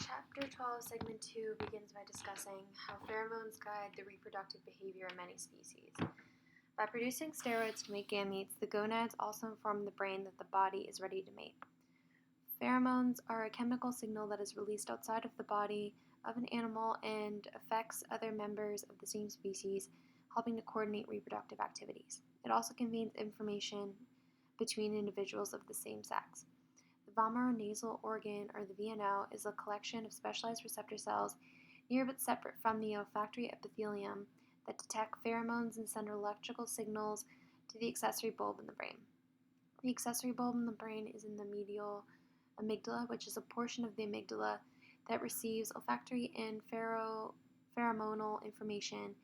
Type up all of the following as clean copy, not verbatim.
Chapter 12, Segment 2 begins by discussing how pheromones guide the reproductive behavior of many species. By producing steroids to make gametes, the gonads also inform the brain that the body is ready to mate. Pheromones are a chemical signal that is released outside of the body of an animal and affects other members of the same species, helping to coordinate reproductive activities. It also conveys information between individuals of the same sex. The vomeronasal organ, or the VNO, is a collection of specialized receptor cells near but separate from the olfactory epithelium that detect pheromones and send electrical signals to the accessory bulb in the brain. The accessory bulb in the brain is in the medial amygdala, which is a portion of the amygdala that receives olfactory and pheromonal information,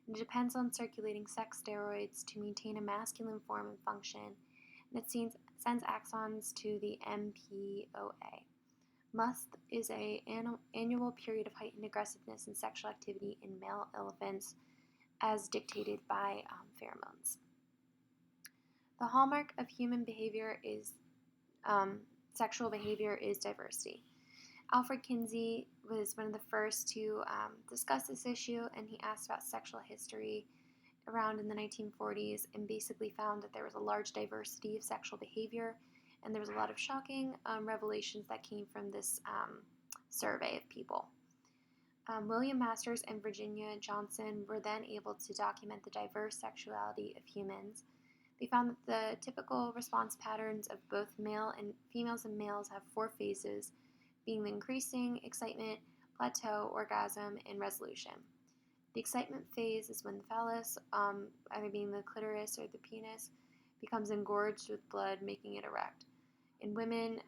and it depends on circulating sex steroids to maintain a masculine form and function, and it sends axons to the MPOA. Musth is an annual period of heightened aggressiveness and sexual activity in male elephants as dictated by pheromones. The hallmark of human behavior is sexual behavior is diversity. Alfred Kinsey was one of the first to discuss this issue, and he asked about sexual history around in the 1940s and basically found that there was a large diversity of sexual behavior, and there was a lot of shocking revelations that came from this survey of people. William Masters and Virginia Johnson were then able to document the diverse sexuality of humans. They found that the typical response patterns of both females and males have 4 phases, being the increasing, excitement, plateau, orgasm, and resolution. The excitement phase is when the phallus, either being the clitoris or the penis, becomes engorged with blood, making it erect. In women,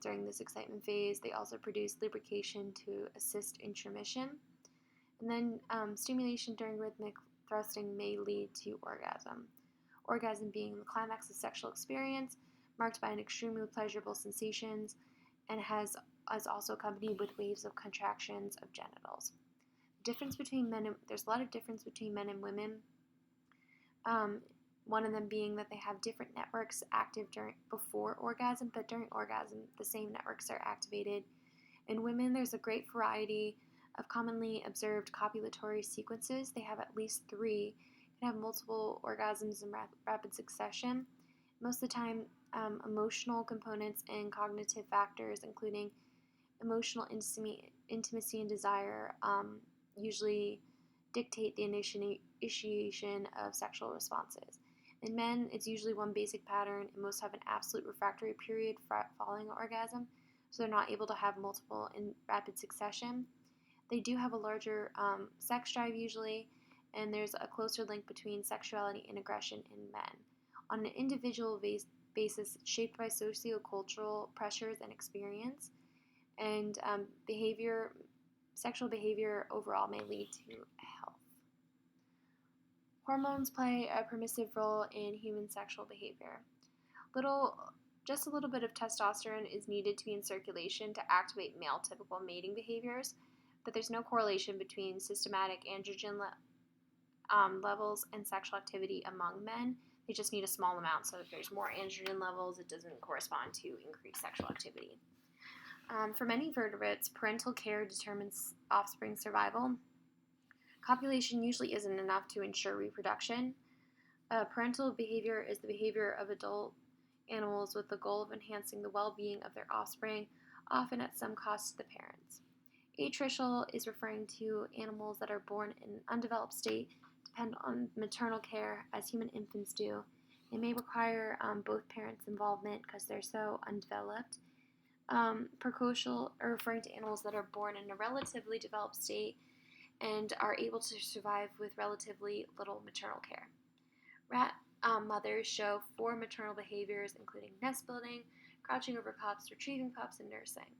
during this excitement phase, they also produce lubrication to assist intromission. And then stimulation during rhythmic thrusting may lead to orgasm. Orgasm being the climax of sexual experience, marked by an extremely pleasurable sensations, and has also accompanied with waves of contractions of genitals. There's a lot of difference between men and women. One of them being that they have different networks active before orgasm, but during orgasm, the same networks are activated. In women, there's a great variety of commonly observed copulatory sequences. They have at least 3, can have multiple orgasms in rapid succession. Most of the time, emotional components and cognitive factors, including emotional intimacy and desire, usually dictate the initiation of sexual responses. In men, it's usually one basic pattern, and most have an absolute refractory period following orgasm, so they're not able to have multiple in rapid succession. They do have a larger sex drive usually, and there's a closer link between sexuality and aggression in men. On an individual basis, it's shaped by sociocultural pressures and experience, and sexual behavior overall may lead to health. Hormones play a permissive role in human sexual behavior. Just a little bit of testosterone is needed to be in circulation to activate male typical mating behaviors, but there's no correlation between systematic androgen levels and sexual activity among men. They just need a small amount, so if there's more androgen levels, it doesn't correspond to increased sexual activity. For many vertebrates, parental care determines offspring survival. Copulation usually isn't enough to ensure reproduction. Parental behavior is the behavior of adult animals with the goal of enhancing the well-being of their offspring, often at some cost to the parents. Atricial is referring to animals that are born in an undeveloped state, depend on maternal care as human infants do. They may require both parents' involvement because they're so undeveloped. Precocial are referring to animals that are born in a relatively developed state and are able to survive with relatively little maternal care. Rat mothers show 4 maternal behaviors, including nest building, crouching over pups, retrieving pups, and nursing.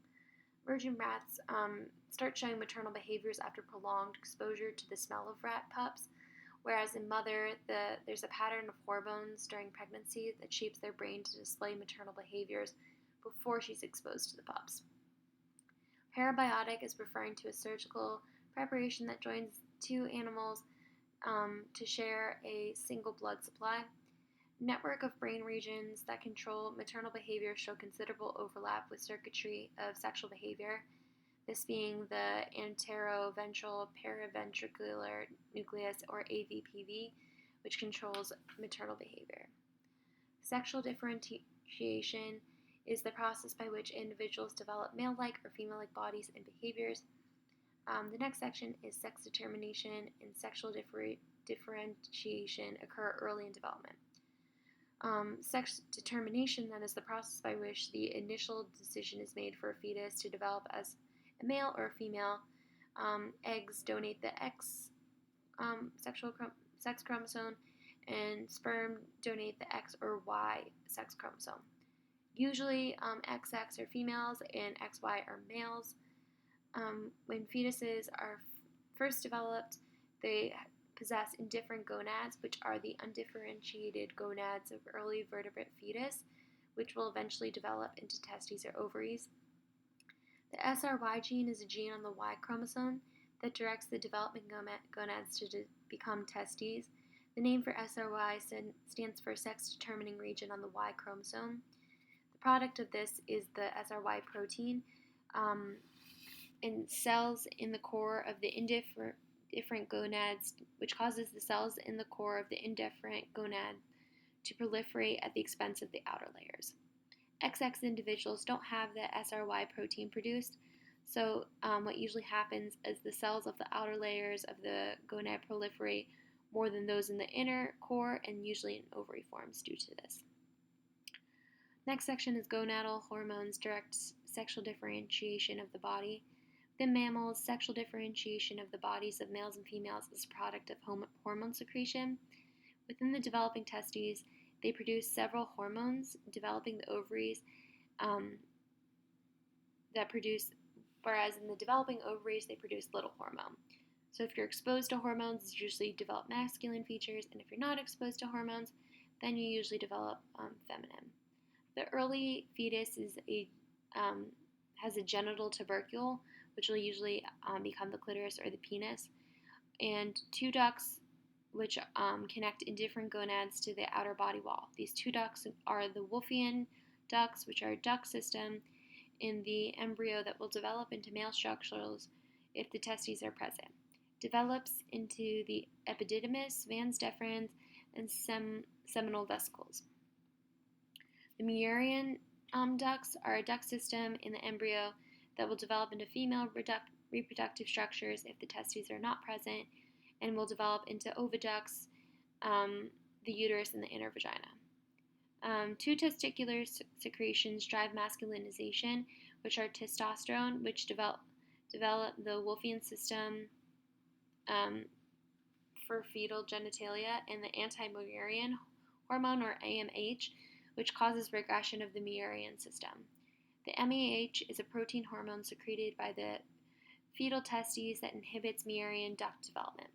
Virgin rats start showing maternal behaviors after prolonged exposure to the smell of rat pups, whereas in mother, there's a pattern of hormones during pregnancy that shapes their brain to display maternal behaviors before she's exposed to the pups. Parabiotic is referring to a surgical preparation that joins 2 animals to share a single blood supply. Network of brain regions that control maternal behavior show considerable overlap with circuitry of sexual behavior. this being the anteroventral paraventricular nucleus, or AVPV, which controls maternal behavior. Sexual differentiation is the process by which individuals develop male-like or female-like bodies and behaviors. The next section is sex determination, and sexual differentiation occur early in development. Sex determination, then, is the process by which the initial decision is made for a fetus to develop as a male or a female. Eggs donate the X sex chromosome, and sperm donate the X or Y sex chromosome. Usually, XX are females and XY are males. When fetuses are first developed, they possess indifferent gonads, which are the undifferentiated gonads of early vertebrate fetus, which will eventually develop into testes or ovaries. The SRY gene is a gene on the Y chromosome that directs the developing gonads to become testes. The name for SRY stands for sex-determining region on the Y chromosome. The product of this is the SRY protein, and cells in the core of the indifferent gonads, which causes the cells in the core of the indifferent gonad to proliferate at the expense of the outer layers. XX individuals don't have the SRY protein produced, so what usually happens is the cells of the outer layers of the gonad proliferate more than those in the inner core, and usually in ovary forms due to this. Next section is gonadal hormones direct sexual differentiation of the body. Within mammals, sexual differentiation of the bodies of males and females is a product of hormone secretion. Within the developing testes, they produce several hormones, developing the ovaries whereas in the developing ovaries, they produce little hormone. So if you're exposed to hormones, you usually develop masculine features, and if you're not exposed to hormones, then you usually develop feminine. The early fetus has a genital tubercle, which will usually become the clitoris or the penis, and two ducts which connect indifferent gonads to the outer body wall. These two ducts are the Wolffian ducts, which are a duct system in the embryo that will develop into male structures if the testes are present. Develops into the epididymis, vas deferens, and seminal vesicles. The Mullerian ducts are a duct system in the embryo that will develop into female reproductive structures if the testes are not present, and will develop into oviducts, the uterus, and the inner vagina. Two testicular secretions drive masculinization, which are testosterone, which develop the Wolffian system for fetal genitalia, and the anti-Mullerian hormone, or AMH, which causes regression of the Mullerian system. The MAH is a protein hormone secreted by the fetal testes that inhibits Mullerian duct development.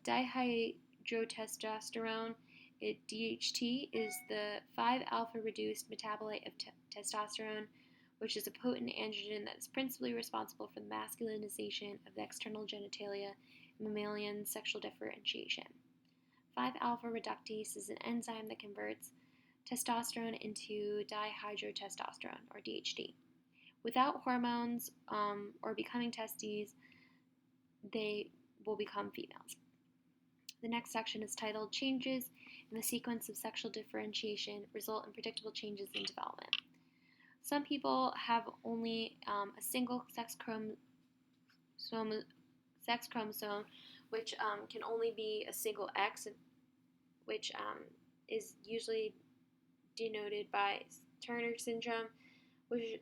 Dihydrotestosterone, DHT, is the 5-alpha reduced metabolite of testosterone, which is a potent androgen that is principally responsible for the masculinization of the external genitalia in mammalian sexual differentiation. 5-alpha reductase is an enzyme that converts testosterone into dihydrotestosterone, or DHT. Without hormones or becoming testes, they will become females. The next section is titled Changes in the Sequence of Sexual Differentiation Result in Predictable Changes in Development. Some people have only a single sex chromosome, which can only be a single X, which is usually denoted by Turner syndrome,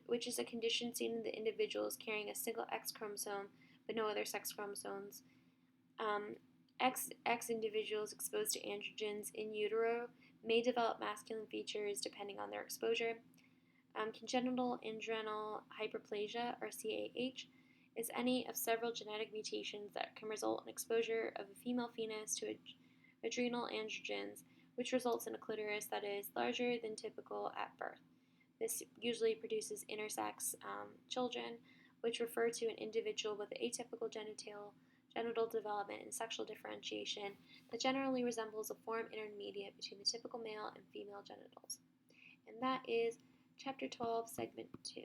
which is a condition seen in the individuals carrying a single X chromosome but no other sex chromosomes. X individuals exposed to androgens in utero may develop masculine features depending on their exposure. Congenital adrenal hyperplasia, or CAH, is any of several genetic mutations that can result in exposure of a female fetus to adrenal androgens, which results in a clitoris that is larger than typical at birth. This usually produces intersex children, which refer to an individual with atypical genital development and sexual differentiation that generally resembles a form intermediate between the typical male and female genitals. And that is Chapter 12, Segment 2.